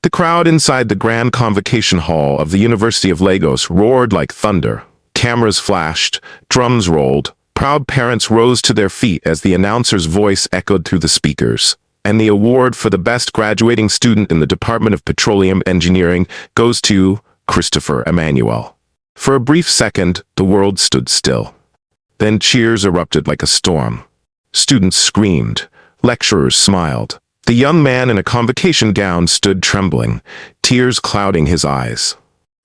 The crowd inside the Grand Convocation Hall of the University of Lagos roared like thunder. Cameras flashed, drums rolled, proud parents rose to their feet as the announcer's voice echoed through the speakers. And the award for the best graduating student in the Department of Petroleum Engineering goes to Christopher Emmanuel. For a brief second, the world stood still. Then cheers erupted like a storm. Students screamed. Lecturers smiled. The young man in a convocation gown stood trembling, tears clouding his eyes.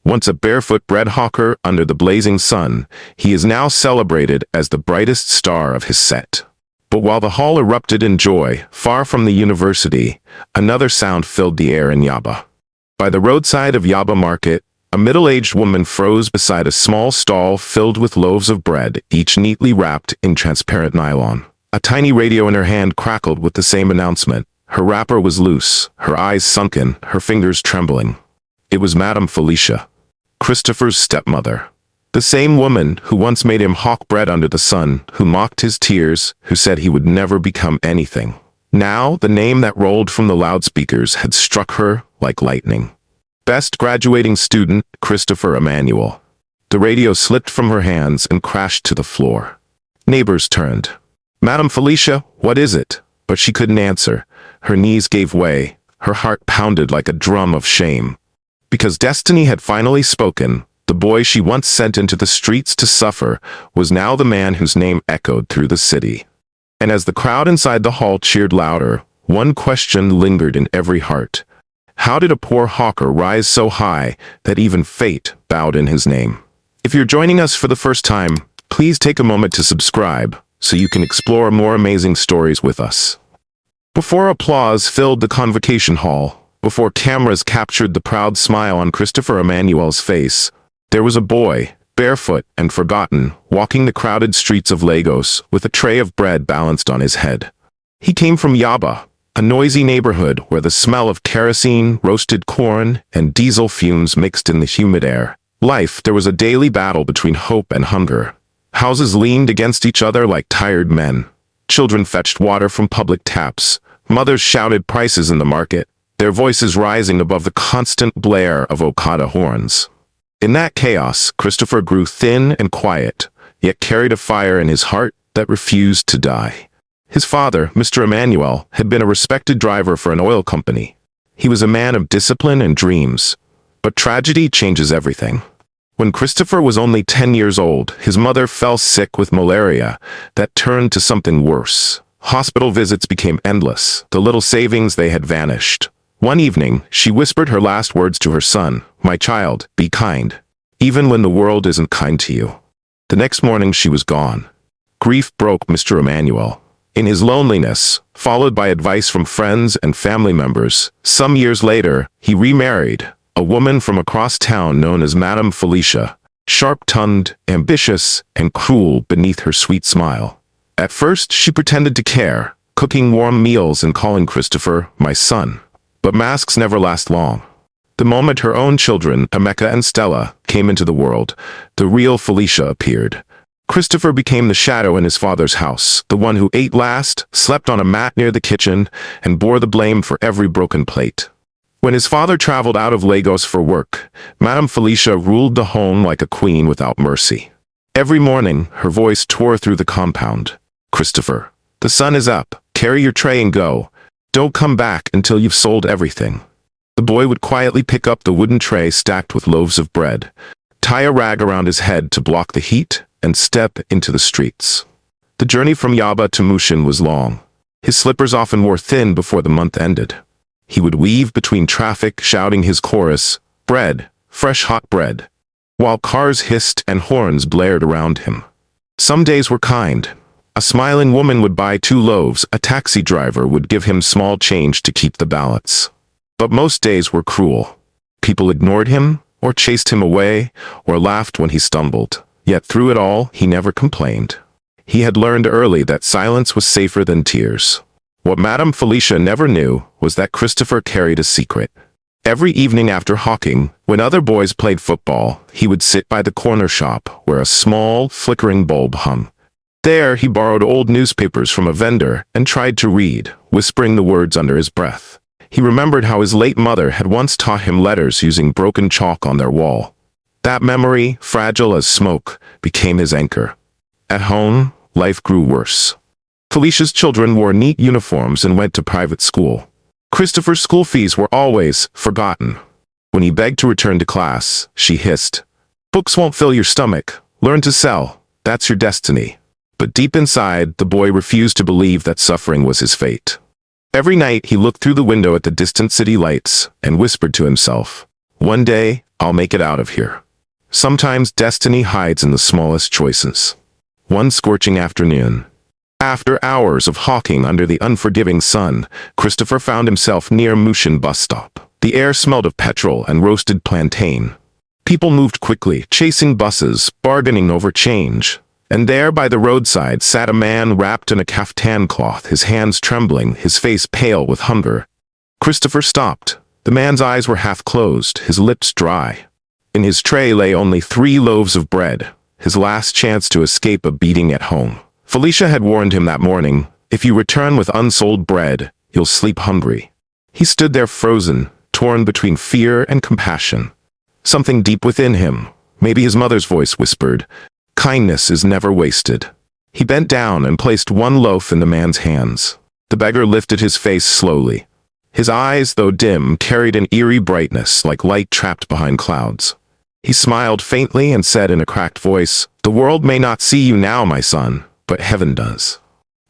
Once a barefoot bread hawker under the blazing sun, he is now celebrated as the brightest star of his set. But while the hall erupted in joy, far from the university, another sound filled the air in Yaba. By the roadside of Yaba Market, a middle-aged woman froze beside a small stall filled with loaves of bread, each neatly wrapped in transparent nylon. A tiny radio in her hand crackled with the same announcement. Her wrapper was loose, her eyes sunken, her fingers trembling. It was Madame Felicia, Christopher's stepmother. The same woman who once made him hawk bread under the sun, who mocked his tears, who said he would never become anything. Now, the name that rolled from the loudspeakers had struck her like lightning. Best graduating student, Christopher Emmanuel. The radio slipped from her hands and crashed to the floor. Neighbors turned. Madame Felicia, what is it? But she couldn't answer. Her knees gave way. Her heart pounded like a drum of shame. Because destiny had finally spoken, the boy she once sent into the streets to suffer was now the man whose name echoed through the city. And as the crowd inside the hall cheered louder, one question lingered in every heart. How did a poor hawker rise so high that even fate bowed in his name? If you're joining us for the first time, please take a moment to subscribe so you can explore more amazing stories with us. Before applause filled the convocation hall, before cameras captured the proud smile on Christopher Emmanuel's face, there was a boy, barefoot and forgotten, walking the crowded streets of Lagos with a tray of bread balanced on his head. He came from Yaba, a noisy neighborhood where the smell of kerosene, roasted corn, and diesel fumes mixed in the humid air. There was a daily battle between hope and hunger. Houses leaned against each other like tired men. Children fetched water from public taps. Mothers shouted prices in the market, their voices rising above the constant blare of Okada horns. In that chaos, Christopher grew thin and quiet, yet carried a fire in his heart that refused to die. His father, Mr. Emmanuel, had been a respected driver for an oil company. He was a man of discipline and dreams. But tragedy changes everything. When Christopher was only 10 years old, his mother fell sick with malaria that turned to something worse. Hospital visits became endless. The little savings they had vanished. One evening, she whispered her last words to her son, "My child, be kind, even when the world isn't kind to you." The next morning she was gone. Grief broke Mr. Emmanuel. In his loneliness, followed by advice from friends and family members, some years later, he remarried, a woman from across town known as Madame Felicia, sharp-tongued, ambitious, and cruel beneath her sweet smile. At first, she pretended to care, cooking warm meals and calling Christopher, "my son." But masks never last long. The moment her own children, Emeka and Stella, came into the world, the real Felicia appeared. Christopher became the shadow in his father's house, the one who ate last, slept on a mat near the kitchen, and bore the blame for every broken plate. When his father traveled out of Lagos for work, Madame Felicia ruled the home like a queen without mercy. Every morning, her voice tore through the compound. "Christopher, the sun is up. Carry your tray and go. Don't come back until you've sold everything." The boy would quietly pick up the wooden tray stacked with loaves of bread, tie a rag around his head to block the heat, and step into the streets. The journey from Yaba to Mushin was long. His slippers often wore thin before the month ended. He would weave between traffic, shouting his chorus, "Bread, fresh hot bread," while cars hissed and horns blared around him. Some days were kind. A smiling woman would buy 2 loaves, a taxi driver would give him small change to keep the balance. But most days were cruel. People ignored him, or chased him away, or laughed when he stumbled. Yet through it all, he never complained. He had learned early that silence was safer than tears. What Madame Felicia never knew was that Christopher carried a secret. Every evening after hawking, when other boys played football, he would sit by the corner shop where a small, flickering bulb hung. There, he borrowed old newspapers from a vendor and tried to read, whispering the words under his breath. He remembered how his late mother had once taught him letters using broken chalk on their wall. That memory, fragile as smoke, became his anchor. At home, life grew worse. Felicia's children wore neat uniforms and went to private school. Christopher's school fees were always forgotten. When he begged to return to class, she hissed, "Books won't fill your stomach. Learn to sell. That's your destiny." But deep inside, the boy refused to believe that suffering was his fate. Every night he looked through the window at the distant city lights and whispered to himself, "One day, I'll make it out of here." Sometimes destiny hides in the smallest choices. One scorching afternoon, after hours of hawking under the unforgiving sun, Christopher found himself near Mushin bus stop. The air smelled of petrol and roasted plantain. People moved quickly, chasing buses, bargaining over change. And there by the roadside sat a man wrapped in a caftan cloth, his hands trembling, his face pale with hunger. Christopher stopped. The man's eyes were half closed, his lips dry. In his tray lay only 3 loaves of bread, his last chance to escape a beating at home. Felicia had warned him that morning, "If you return with unsold bread, you'll sleep hungry." He stood there frozen, torn between fear and compassion. Something deep within him, maybe his mother's voice whispered, "Kindness is never wasted." He bent down and placed 1 loaf in the man's hands. The beggar lifted his face slowly. His eyes, though dim, carried an eerie brightness like light trapped behind clouds. He smiled faintly and said in a cracked voice, "The world may not see you now, my son, but heaven does."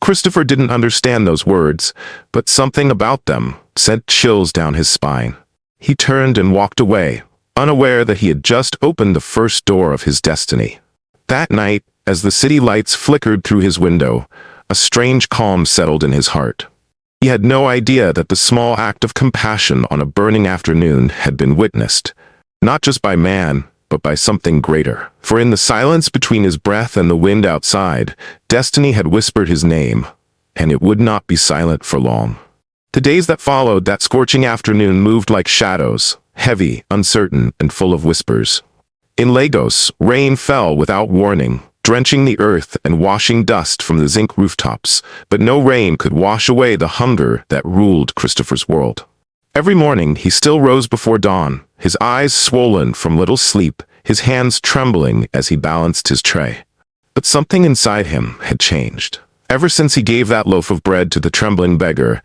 Christopher didn't understand those words, but something about them sent chills down his spine. He turned and walked away, unaware that he had just opened the first door of his destiny. That night, as the city lights flickered through his window, a strange calm settled in his heart. He had no idea that the small act of compassion on a burning afternoon had been witnessed, not just by man, but by something greater. For in the silence between his breath and the wind outside, destiny had whispered his name, and it would not be silent for long. The days that followed that scorching afternoon moved like shadows, heavy, uncertain, and full of whispers. In Lagos, rain fell without warning, drenching the earth and washing dust from the zinc rooftops, but no rain could wash away the hunger that ruled Christopher's world. Every morning he still rose before dawn, his eyes swollen from little sleep, his hands trembling as he balanced his tray. But something inside him had changed. Ever since he gave that loaf of bread to the trembling beggar,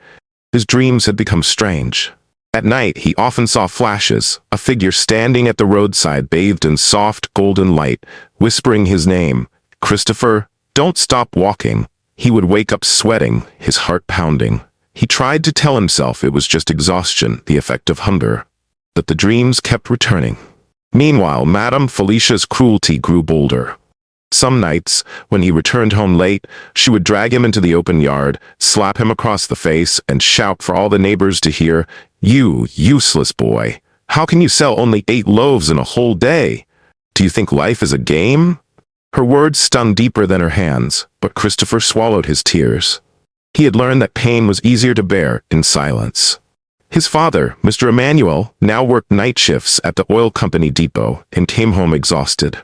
his dreams had become strange. At night he often saw flashes, a figure standing at the roadside bathed in soft golden light, whispering his name, "Christopher, don't stop walking." He would wake up sweating, his heart pounding. He tried to tell himself it was just exhaustion, the effect of hunger. But the dreams kept returning. Meanwhile, Madame Felicia's cruelty grew bolder. Some nights, when he returned home late, she would drag him into the open yard, slap him across the face, and shout for all the neighbors to hear, "You useless boy! How can you sell only 8 loaves in a whole day? Do you think life is a game?" Her words stung deeper than her hands, but Christopher swallowed his tears. He had learned that pain was easier to bear in silence. His father, Mr. Emmanuel, now worked night shifts at the oil company depot and came home exhausted.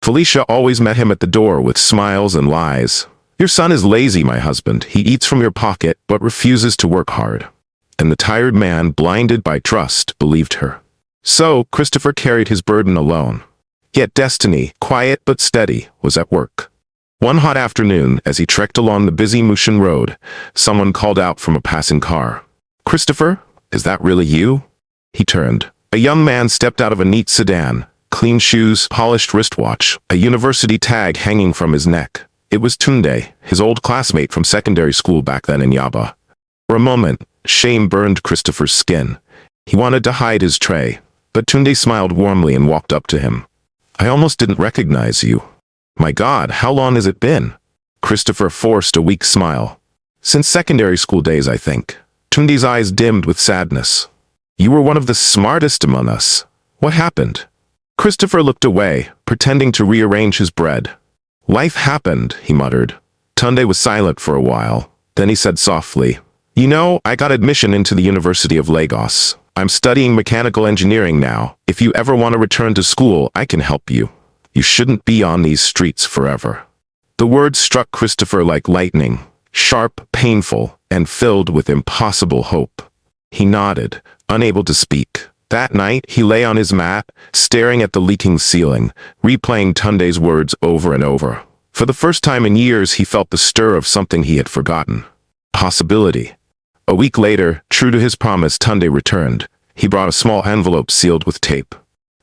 Felicia always met him at the door with smiles and lies. "Your son is lazy, my husband. He eats from your pocket but refuses to work hard." And the tired man, blinded by trust, believed her. So Christopher carried his burden alone. Yet destiny, quiet but steady, was at work. One hot afternoon, as he trekked along the busy Mushin road, someone called out from a passing car. "Christopher, is that really you?" He turned. A young man stepped out of a neat sedan, clean shoes, polished wristwatch, a university tag hanging from his neck. It was Tunde, his old classmate from secondary school back then in Yaba. For a moment, shame burned Christopher's skin. He wanted to hide his tray, but Tunde smiled warmly and walked up to him. "I almost didn't recognize you." "My God, how long has it been?" Christopher forced a weak smile. "Since secondary school days, I think." Tunde's eyes dimmed with sadness. "You were one of the smartest among us. What happened?" Christopher looked away, pretending to rearrange his bread. "Life happened," he muttered. Tunde was silent for a while. Then he said softly, "You know, I got admission into the University of Lagos. I'm studying mechanical engineering now. If you ever want to return to school, I can help you. You shouldn't be on these streets forever." The words struck Christopher like lightning, sharp, painful, and filled with impossible hope. He nodded, unable to speak. That night, he lay on his mat, staring at the leaking ceiling, replaying Tunde's words over and over. For the first time in years, he felt the stir of something he had forgotten. Possibility. A week later, true to his promise, Tunde returned. He brought a small envelope sealed with tape.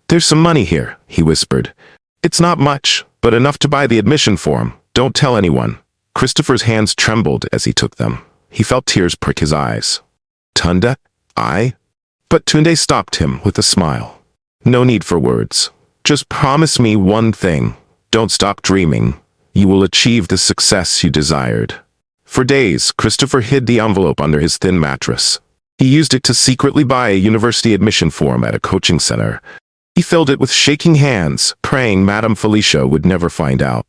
"There's some money here," he whispered. "It's not much, but enough to buy the admission form. Don't tell anyone." Christopher's hands trembled as he took them. He felt tears prick his eyes. "Tunde? I?" But Tunde stopped him with a smile. "No need for words. Just promise me one thing. Don't stop dreaming. You will achieve the success you desired." For days, Christopher hid the envelope under his thin mattress. He used it to secretly buy a university admission form at a coaching center. He filled it with shaking hands, praying Madame Felicia would never find out.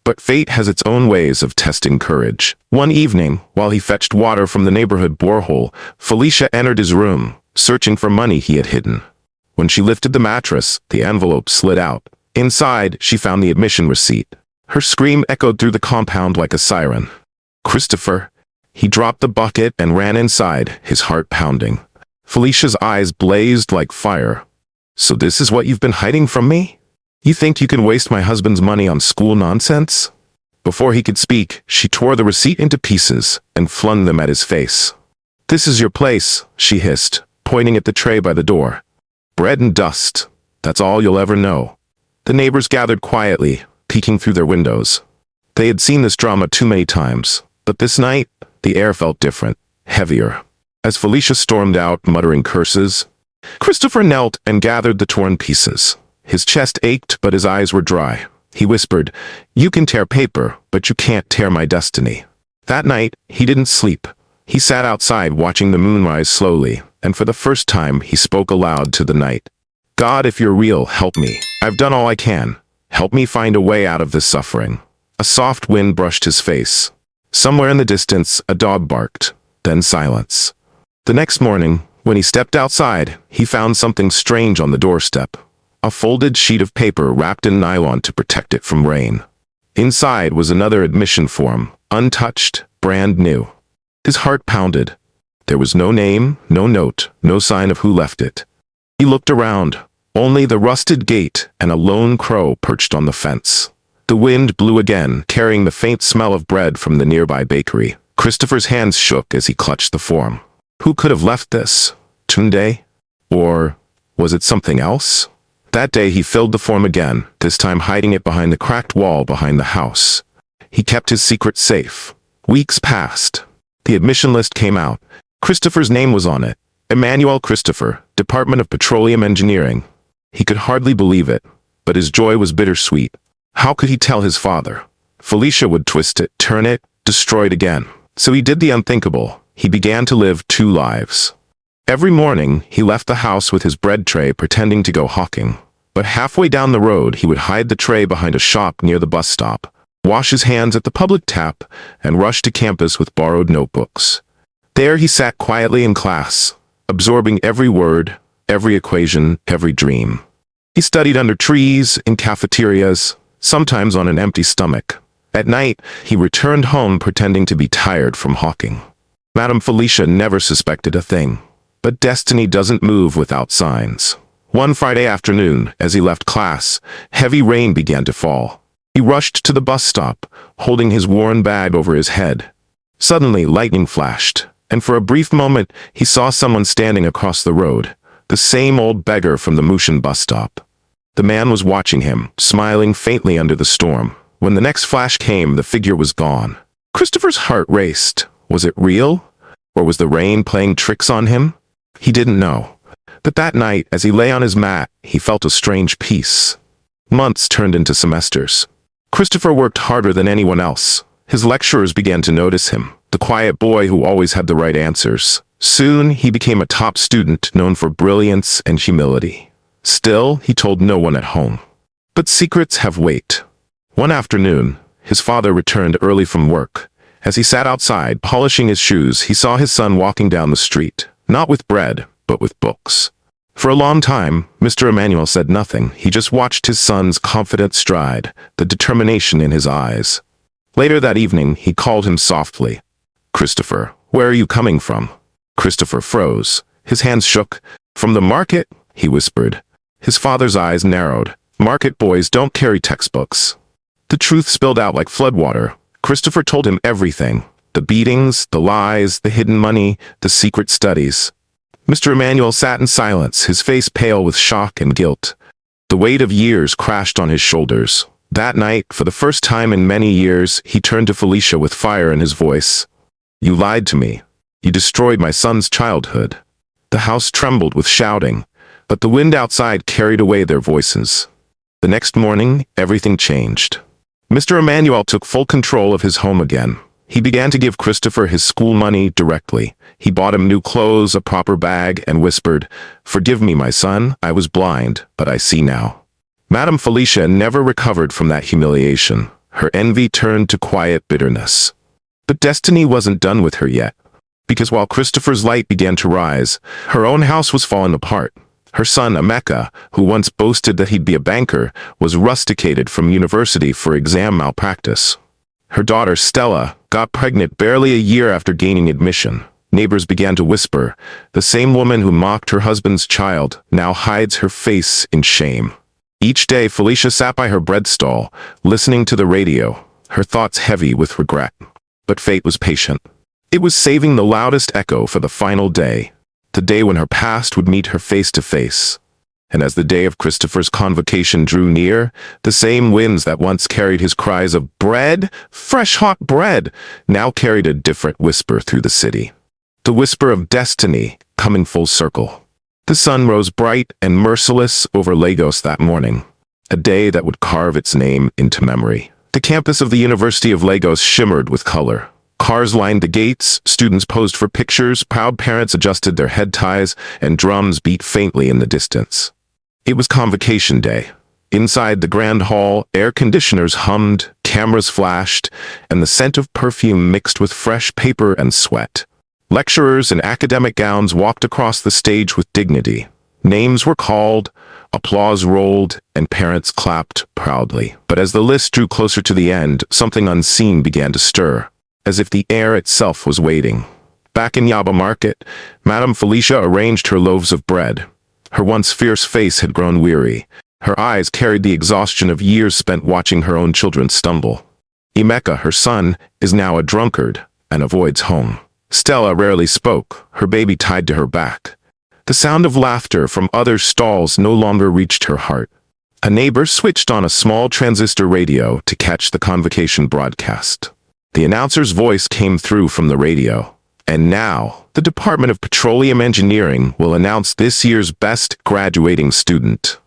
But fate has its own ways of testing courage. One evening, while he fetched water from the neighborhood borehole, Felicia entered his room, searching for money he had hidden. When she lifted the mattress, the envelope slid out. Inside, she found the admission receipt. Her scream echoed through the compound like a siren. "Christopher!" He dropped the bucket and ran inside, his heart pounding. Felicia's eyes blazed like fire. "So this is what you've been hiding from me? You think you can waste my husband's money on school nonsense?" Before he could speak, she tore the receipt into pieces and flung them at his face. "This is your place," she hissed, pointing at the tray by the door. "Bread and dust. That's all you'll ever know." The neighbors gathered quietly, peeking through their windows. They had seen this drama too many times, but this night, the air felt different, heavier. As Felicia stormed out, muttering curses, Christopher knelt and gathered the torn pieces. His chest ached, but his eyes were dry. He whispered, "You can tear paper, but you can't tear my destiny." That night, he didn't sleep. He sat outside watching the moon rise slowly, and for the first time, he spoke aloud to the night. "God, if you're real, help me. I've done all I can. Help me find a way out of this suffering." A soft wind brushed his face. Somewhere in the distance, a dog barked, then silence. The next morning, when he stepped outside, he found something strange on the doorstep. A folded sheet of paper wrapped in nylon to protect it from rain. Inside was another admission form, untouched, brand new. His heart pounded. There was no name, no note, no sign of who left it. He looked around, only the rusted gate and a lone crow perched on the fence. The wind blew again, carrying the faint smell of bread from the nearby bakery. Christopher's hands shook as he clutched the form. Who could have left this? Tunde? Or was it something else? That day he filled the form again, this time hiding it behind the cracked wall behind the house. He kept his secret safe. Weeks passed. The admission list came out. Christopher's name was on it. Emmanuel Christopher, Department of Petroleum Engineering. He could hardly believe it, but his joy was bittersweet. How could he tell his father? Felicia would twist it, turn it, destroy it again. So he did the unthinkable. He began to live two lives. Every morning, he left the house with his bread tray pretending to go hawking. But halfway down the road, he would hide the tray behind a shop near the bus stop, wash his hands at the public tap, and rush to campus with borrowed notebooks. There he sat quietly in class, absorbing every word, every equation, every dream. He studied under trees, in cafeterias, sometimes on an empty stomach. At night, he returned home pretending to be tired from hawking. Madame Felicia never suspected a thing. But destiny doesn't move without signs. One Friday afternoon, as he left class, heavy rain began to fall. He rushed to the bus stop, holding his worn bag over his head. Suddenly, lightning flashed, and for a brief moment, he saw someone standing across the road, the same old beggar from the Mushin bus stop. The man was watching him, smiling faintly under the storm. When the next flash came, the figure was gone. Christopher's heart raced. Was it real? Or was the rain playing tricks on him? He didn't know. But that night, as he lay on his mat, he felt a strange peace. Months turned into semesters. Christopher worked harder than anyone else. His lecturers began to notice him, the quiet boy who always had the right answers. Soon, he became a top student known for brilliance and humility. Still, he told no one at home. But secrets have weight. One afternoon, his father returned early from work. As he sat outside, polishing his shoes, he saw his son walking down the street, not with bread, but with books. For a long time, Mr. Emmanuel said nothing. He just watched his son's confident stride, the determination in his eyes. Later that evening, he called him softly. "Christopher, where are you coming from?" Christopher froze. His hands shook. "From the market?" he whispered. His father's eyes narrowed. "Market boys don't carry textbooks." The truth spilled out like floodwater. Christopher told him everything. The beatings, the lies, the hidden money, the secret studies. Mr. Emanuel sat in silence, his face pale with shock and guilt. The weight of years crashed on his shoulders. That night, for the first time in many years, he turned to Felicia with fire in his voice. "You lied to me. You destroyed my son's childhood." The house trembled with shouting, but the wind outside carried away their voices. The next morning, everything changed. Mr. Emanuel took full control of his home again. He began to give Christopher his school money directly. He bought him new clothes, a proper bag, and whispered, "Forgive me, my son, I was blind, but I see now." Madame Felicia never recovered from that humiliation. Her envy turned to quiet bitterness. But destiny wasn't done with her yet, because while Christopher's light began to rise, her own house was falling apart. Her son, Emeka, who once boasted that he'd be a banker, was rusticated from university for exam malpractice. Her daughter, Stella, got pregnant barely a year after gaining admission. Neighbors began to whisper, "The same woman who mocked her husband's child now hides her face in shame." Each day, Felicia sat by her bread stall, listening to the radio, her thoughts heavy with regret. But fate was patient. It was saving the loudest echo for the final day, the day when her past would meet her face to face. And as the day of Christopher's convocation drew near, the same winds that once carried his cries of "bread, fresh hot bread," now carried a different whisper through the city. The whisper of destiny coming full circle. The sun rose bright and merciless over Lagos that morning, a day that would carve its name into memory. The campus of the University of Lagos shimmered with color. Cars lined the gates, students posed for pictures, proud parents adjusted their head ties, and drums beat faintly in the distance. It was convocation day. Inside the grand hall, air conditioners hummed, cameras flashed, and the scent of perfume mixed with fresh paper and sweat. Lecturers in academic gowns walked across the stage with dignity. Names were called, applause rolled, and parents clapped proudly. But as the list drew closer to the end, something unseen began to stir, as if the air itself was waiting. Back in Yaba Market, Madame Felicia arranged her loaves of bread. Her once fierce face had grown weary. Her eyes carried the exhaustion of years spent watching her own children stumble. Emeka, her son, is now a drunkard and avoids home. Stella rarely spoke, her baby tied to her back. The sound of laughter from other stalls no longer reached her heart. A neighbor switched on a small transistor radio to catch the convocation broadcast. The announcer's voice came through from the radio. "And now, the Department of Petroleum Engineering will announce this year's best graduating student."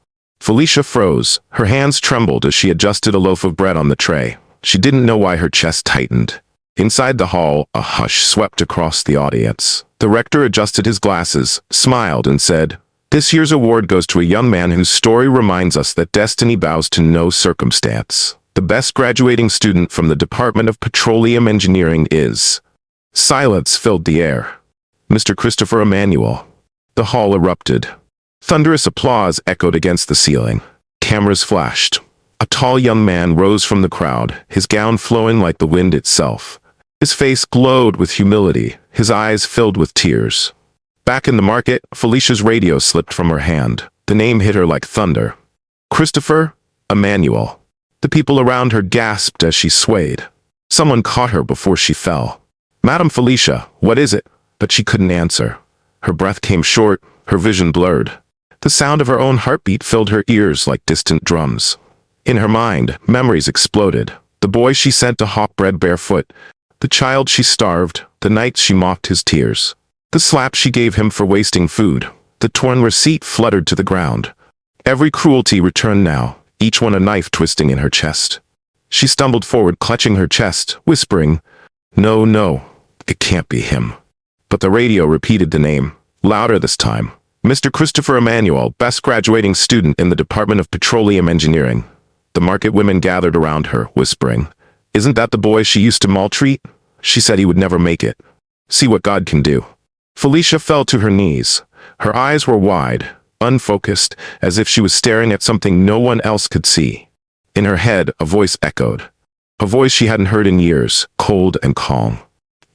Felicia froze. Her hands trembled as she adjusted a loaf of bread on the tray. She didn't know why her chest tightened. Inside the hall, a hush swept across the audience. The rector adjusted his glasses, smiled, and said, "This year's award goes to a young man whose story reminds us that destiny bows to no circumstance. The best graduating student from the Department of Petroleum Engineering is..." Silence filled the air. "Mr. Christopher Emanuel." The hall erupted. Thunderous applause echoed against the ceiling. Cameras flashed. A tall young man rose from the crowd, his gown flowing like the wind itself. His face glowed with humility, his eyes filled with tears. Back in the market, Felicia's radio slipped from her hand. The name hit her like thunder. Christopher Emanuel. The people around her gasped as she swayed. Someone caught her before she fell. "Madame Felicia, what is it?" But she couldn't answer. Her breath came short, her vision blurred. The sound of her own heartbeat filled her ears like distant drums. In her mind, memories exploded. The boy she sent to hawk bread barefoot, the child she starved, the nights she mocked his tears, the slap she gave him for wasting food, the torn receipt fluttered to the ground. Every cruelty returned now, each one a knife twisting in her chest. She stumbled forward, clutching her chest, whispering, "No, no, it can't be him." But the radio repeated the name, louder this time. "Mr. Christopher Emanuel, best graduating student in the Department of Petroleum Engineering." The market women gathered around her, whispering, "Isn't that the boy she used to maltreat? She said he would never make it. See what God can do." Felicia fell to her knees. Her eyes were wide, unfocused, as if she was staring at something no one else could see. In her head, a voice echoed. A voice she hadn't heard in years, cold and calm.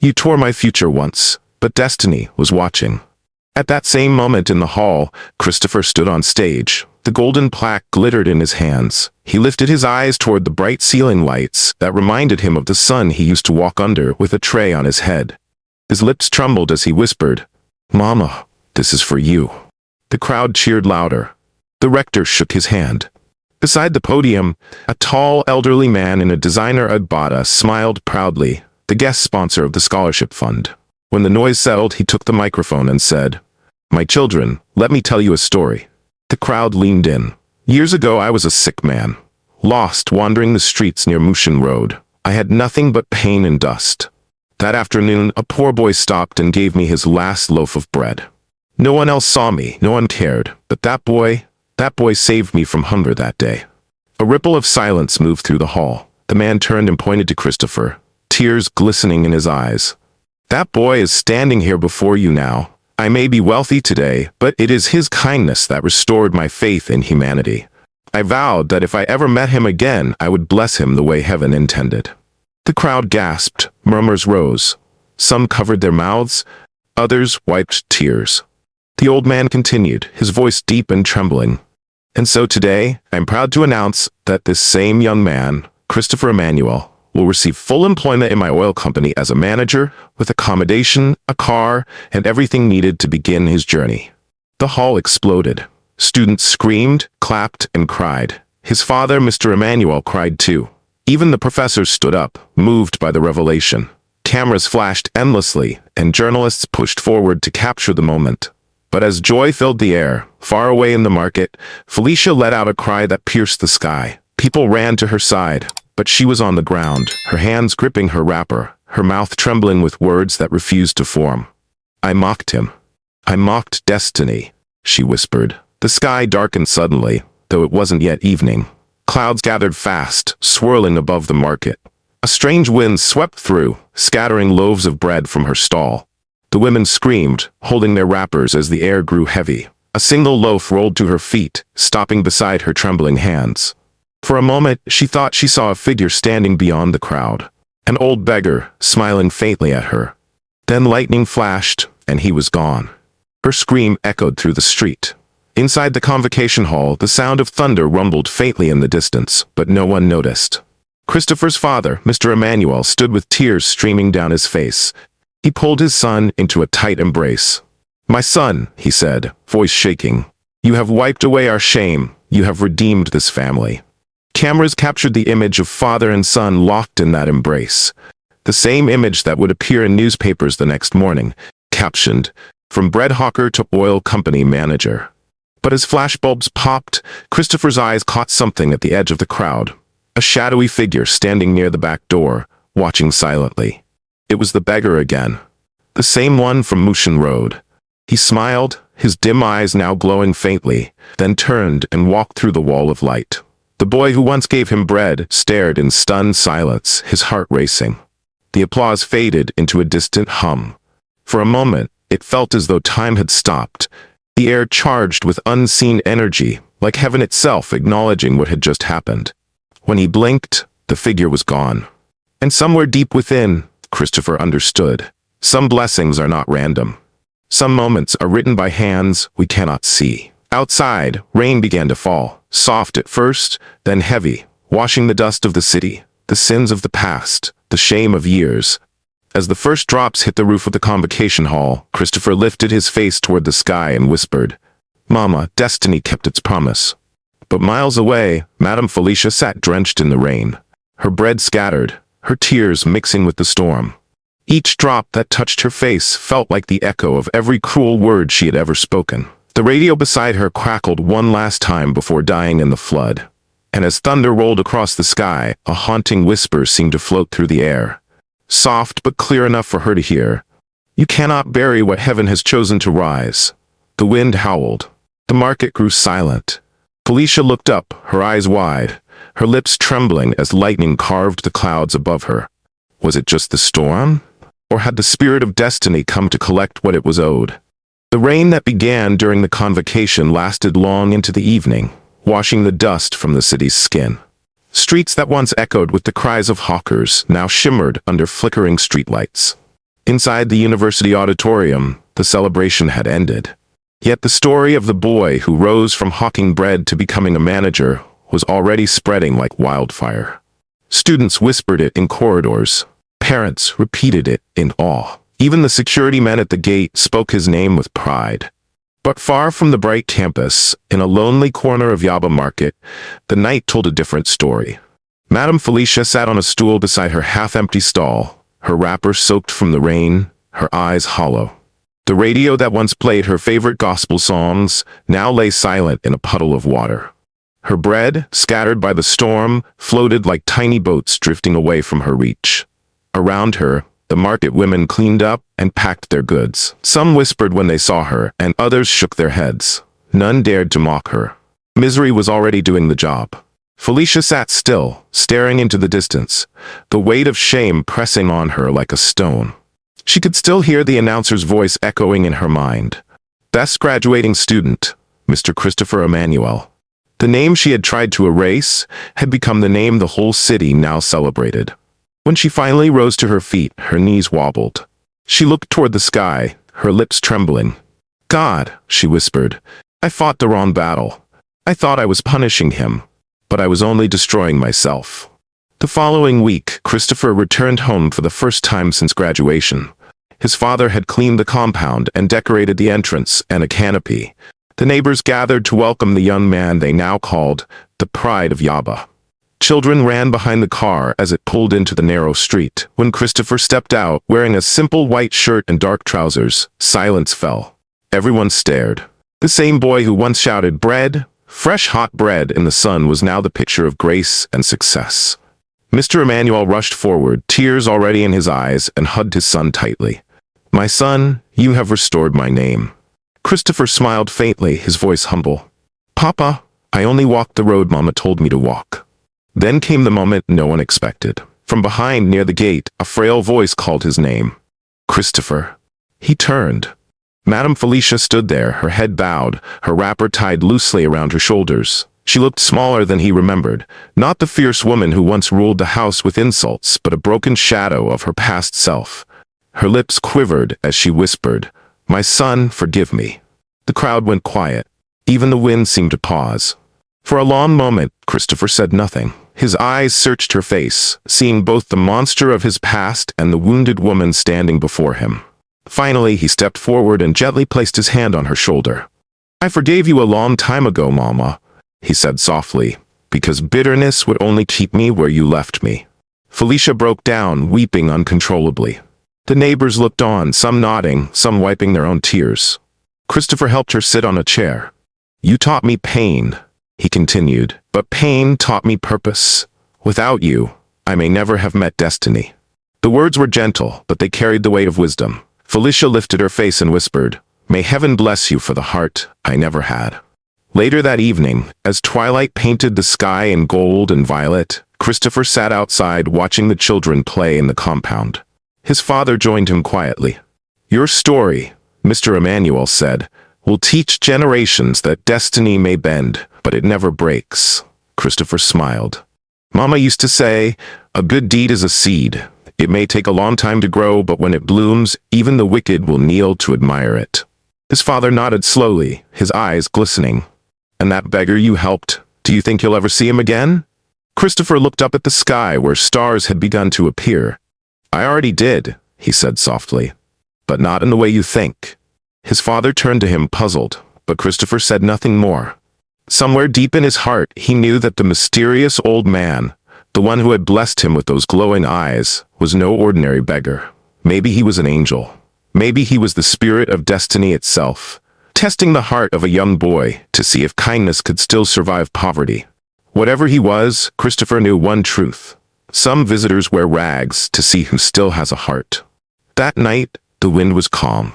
"You tore my future once, but destiny was watching. At that same moment in the hall, Christopher stood on stage. The golden plaque glittered in his hands. He lifted his eyes toward the bright ceiling lights that reminded him of the sun he used to walk under with a tray on his head. His lips trembled as he whispered, "Mama, this is for you." The crowd cheered louder. The rector shook his hand. Beside the podium, a tall, elderly man in a designer agbada smiled proudly, the guest sponsor of the scholarship fund. When the noise settled, he took the microphone and said, "My children, let me tell you a story." The crowd leaned in. "Years ago, I was a sick man, lost wandering the streets near Mushin Road. I had nothing but pain and dust. That afternoon, a poor boy stopped and gave me his last loaf of bread. No one else saw me, no one cared, but that boy saved me from hunger that day." A ripple of silence moved through the hall. The man turned and pointed to Christopher, tears glistening in his eyes. "That boy is standing here before you now. I may be wealthy today, but it is his kindness that restored my faith in humanity. I vowed that if I ever met him again, I would bless him the way heaven intended." The crowd gasped, murmurs rose. Some covered their mouths, others wiped tears. The old man continued, his voice deep and trembling. "And so today, I'm proud to announce that this same young man, Christopher Emmanuel, will receive full employment in my oil company as a manager, with accommodation, a car, and everything needed to begin his journey." The hall exploded. Students screamed, clapped, and cried. His father, Mr. Emmanuel, cried too. Even the professors stood up, moved by the revelation. Cameras flashed endlessly, and journalists pushed forward to capture the moment. But as joy filled the air, far away in the market, Felicia let out a cry that pierced the sky. People ran to her side, but she was on the ground, her hands gripping her wrapper, her mouth trembling with words that refused to form. "I mocked him. I mocked destiny," she whispered. The sky darkened suddenly, though it wasn't yet evening. Clouds gathered fast, swirling above the market. A strange wind swept through, scattering loaves of bread from her stall. The women screamed, holding their wrappers as the air grew heavy. A single loaf rolled to her feet, stopping beside her trembling hands. For a moment, she thought she saw a figure standing beyond the crowd. An old beggar, smiling faintly at her. Then lightning flashed, and he was gone. Her scream echoed through the street. Inside the convocation hall, the sound of thunder rumbled faintly in the distance, but no one noticed. Christopher's father, Mr. Emmanuel, stood with tears streaming down his face. He pulled his son into a tight embrace. "My son," he said, voice shaking, "you have wiped away our shame. You have redeemed this family." Cameras captured the image of father and son locked in that embrace. The same image that would appear in newspapers the next morning, captioned, "From bread hawker to oil company manager." But as flashbulbs popped, Christopher's eyes caught something at the edge of the crowd. A shadowy figure standing near the back door, watching silently. It was the beggar again. The same one from Mushin Road. He smiled, his dim eyes now glowing faintly, then turned and walked through the wall of light. The boy who once gave him bread stared in stunned silence, his heart racing. The applause faded into a distant hum. For a moment, it felt as though time had stopped, the air charged with unseen energy, like heaven itself acknowledging what had just happened. When he blinked, the figure was gone. And somewhere deep within, Christopher understood. Some blessings are not random. Some moments are written by hands we cannot see. Outside, rain began to fall, soft at first, then heavy, washing the dust of the city, the sins of the past, the shame of years. As the first drops hit the roof of the convocation hall, Christopher lifted his face toward the sky and whispered, "Mama, destiny kept its promise." But miles away, Madame Felicia sat drenched in the rain, her bread scattered, her tears mixing with the storm. Each drop that touched her face felt like the echo of every cruel word she had ever spoken. The radio beside her crackled one last time before dying in the flood. And as thunder rolled across the sky, a haunting whisper seemed to float through the air. Soft but clear enough for her to hear. "You cannot bury what heaven has chosen to rise." The wind howled. The market grew silent. Felicia looked up, her eyes wide, her lips trembling as lightning carved the clouds above her. Was it just the storm? Or had the spirit of destiny come to collect what it was owed? The rain that began during the convocation lasted long into the evening, washing the dust from the city's skin. Streets that once echoed with the cries of hawkers now shimmered under flickering streetlights. Inside the university auditorium, the celebration had ended. Yet the story of the boy who rose from hawking bread to becoming a manager was already spreading like wildfire. Students whispered it in corridors. Parents repeated it in awe. Even the security men at the gate spoke his name with pride. But far from the bright campus, in a lonely corner of Yaba Market, the night told a different story. Madame Felicia sat on a stool beside her half-empty stall, her wrapper soaked from the rain, her eyes hollow. The radio that once played her favorite gospel songs now lay silent in a puddle of water. Her bread, scattered by the storm, floated like tiny boats drifting away from her reach. Around her, the market women cleaned up and packed their goods. Some whispered when they saw her, and others shook their heads. None dared to mock her. Misery was already doing the job. Felicia sat still, staring into the distance, the weight of shame pressing on her like a stone. She could still hear the announcer's voice echoing in her mind. Best graduating student, Mr. Christopher Emmanuel. The name she had tried to erase had become the name the whole city now celebrated. When she finally rose to her feet, her knees wobbled. She looked toward the sky, her lips trembling. God, she whispered, I fought the wrong battle. I thought I was punishing him, but I was only destroying myself. The following week, Christopher returned home for the first time since graduation. His father had cleaned the compound and decorated the entrance and a canopy. The neighbors gathered to welcome the young man they now called the pride of Yaba. Children ran behind the car as it pulled into the narrow street. When Christopher stepped out, wearing a simple white shirt and dark trousers, silence fell. Everyone stared. The same boy who once shouted, "Bread, fresh hot bread," in the sun was now the picture of grace and success. Mr. Emmanuel rushed forward, tears already in his eyes, and hugged his son tightly. "My son, you have restored my name." Christopher smiled faintly, his voice humble. "Papa, I only walked the road Mama told me to walk." Then came the moment no one expected. From behind, near the gate, a frail voice called his name. "Christopher." He turned. Madame Felicia stood there, her head bowed, her wrapper tied loosely around her shoulders. She looked smaller than he remembered, not the fierce woman who once ruled the house with insults, but a broken shadow of her past self. Her lips quivered as she whispered, "My son, forgive me." The crowd went quiet. Even the wind seemed to pause. For a long moment, Christopher said nothing. His eyes searched her face, seeing both the monster of his past and the wounded woman standing before him. Finally, he stepped forward and gently placed his hand on her shoulder. "I forgave you a long time ago, Mama," he said softly, "because bitterness would only keep me where you left me." Felicia broke down, weeping uncontrollably. The neighbors looked on, some nodding, some wiping their own tears. Christopher helped her sit on a chair. "You taught me pain," he continued, "but pain taught me purpose. Without you, I may never have met destiny." The words were gentle, but they carried the weight of wisdom. Felicia lifted her face and whispered, "May heaven bless you for the heart I never had." Later that evening, as twilight painted the sky in gold and violet, Christopher sat outside watching the children play in the compound. His father joined him quietly. "Your story," Mr. Emmanuel said, "will teach generations that destiny may bend, but it never breaks." Christopher smiled. "Mama used to say, a good deed is a seed. It may take a long time to grow, but when it blooms, even the wicked will kneel to admire it." His father nodded slowly, his eyes glistening. "And that beggar you helped, do you think you'll ever see him again?" Christopher looked up at the sky where stars had begun to appear. "I already did," he said softly, "but not in the way you think." His father turned to him puzzled, but Christopher said nothing more. Somewhere deep in his heart, he knew that the mysterious old man, the one who had blessed him with those glowing eyes, was no ordinary beggar. Maybe he was an angel. Maybe he was the spirit of destiny itself, testing the heart of a young boy to see if kindness could still survive poverty. Whatever he was, Christopher knew one truth. Some visitors wear rags to see who still has a heart. That night, the wind was calm.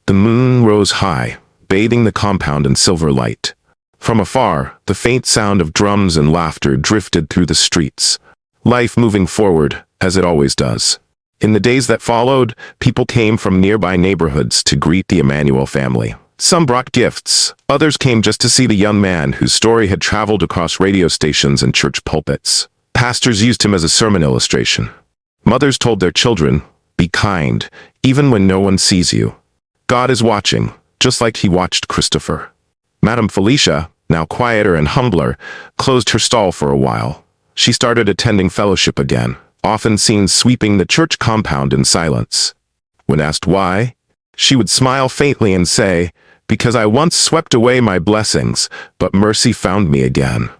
The moon rose high, bathing the compound in silver light. From afar, the faint sound of drums and laughter drifted through the streets. Life moving forward, as it always does. In the days that followed, people came from nearby neighborhoods to greet the Emmanuel family. Some brought gifts, others came just to see the young man whose story had traveled across radio stations and church pulpits. Pastors used him as a sermon illustration. Mothers told their children, Be kind, even when no one sees you. God is watching, just like he watched Christopher. Madame Felicia, now quieter and humbler, closed her stall for a while. She started attending fellowship again, often seen sweeping the church compound in silence. When asked why, she would smile faintly and say, "Because I once swept away my blessings, but mercy found me again."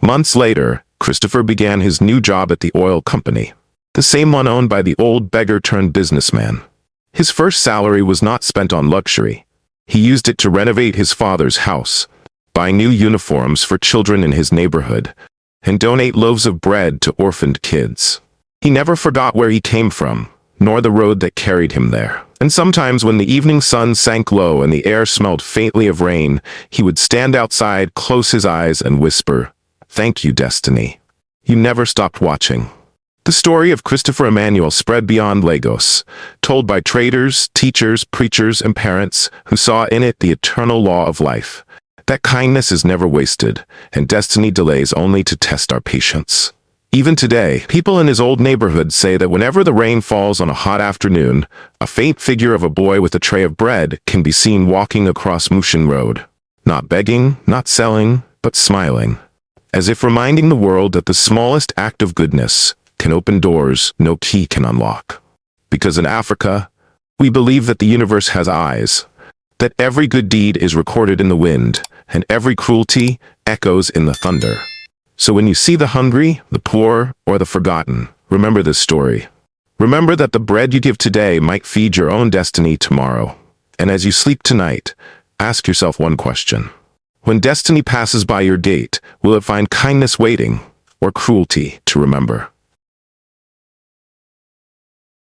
Months later, Christopher began his new job at the oil company, the same one owned by the old beggar-turned-businessman. His first salary was not spent on luxury. He used it to renovate his father's house, buy new uniforms for children in his neighborhood, and donate loaves of bread to orphaned kids. He never forgot where he came from, nor the road that carried him there. And sometimes when the evening sun sank low and the air smelled faintly of rain, he would stand outside, close his eyes, and whisper, "Thank you, Destiny. You never stopped watching." The story of Christopher Emmanuel spread beyond Lagos, told by traders, teachers, preachers, and parents who saw in it the eternal law of life, that kindness is never wasted, and destiny delays only to test our patience. Even today, people in his old neighborhood say that whenever the rain falls on a hot afternoon, a faint figure of a boy with a tray of bread can be seen walking across Mushin Road. Not begging, not selling, but smiling, as if reminding the world that the smallest act of goodness can open doors no key can unlock. Because in Africa, we believe that the universe has eyes, that every good deed is recorded in the wind, and every cruelty echoes in the thunder. So when you see the hungry, the poor, or the forgotten, remember this story. Remember that the bread you give today might feed your own destiny tomorrow. And as you sleep tonight, ask yourself one question. When destiny passes by your gate, will it find kindness waiting, or cruelty to remember?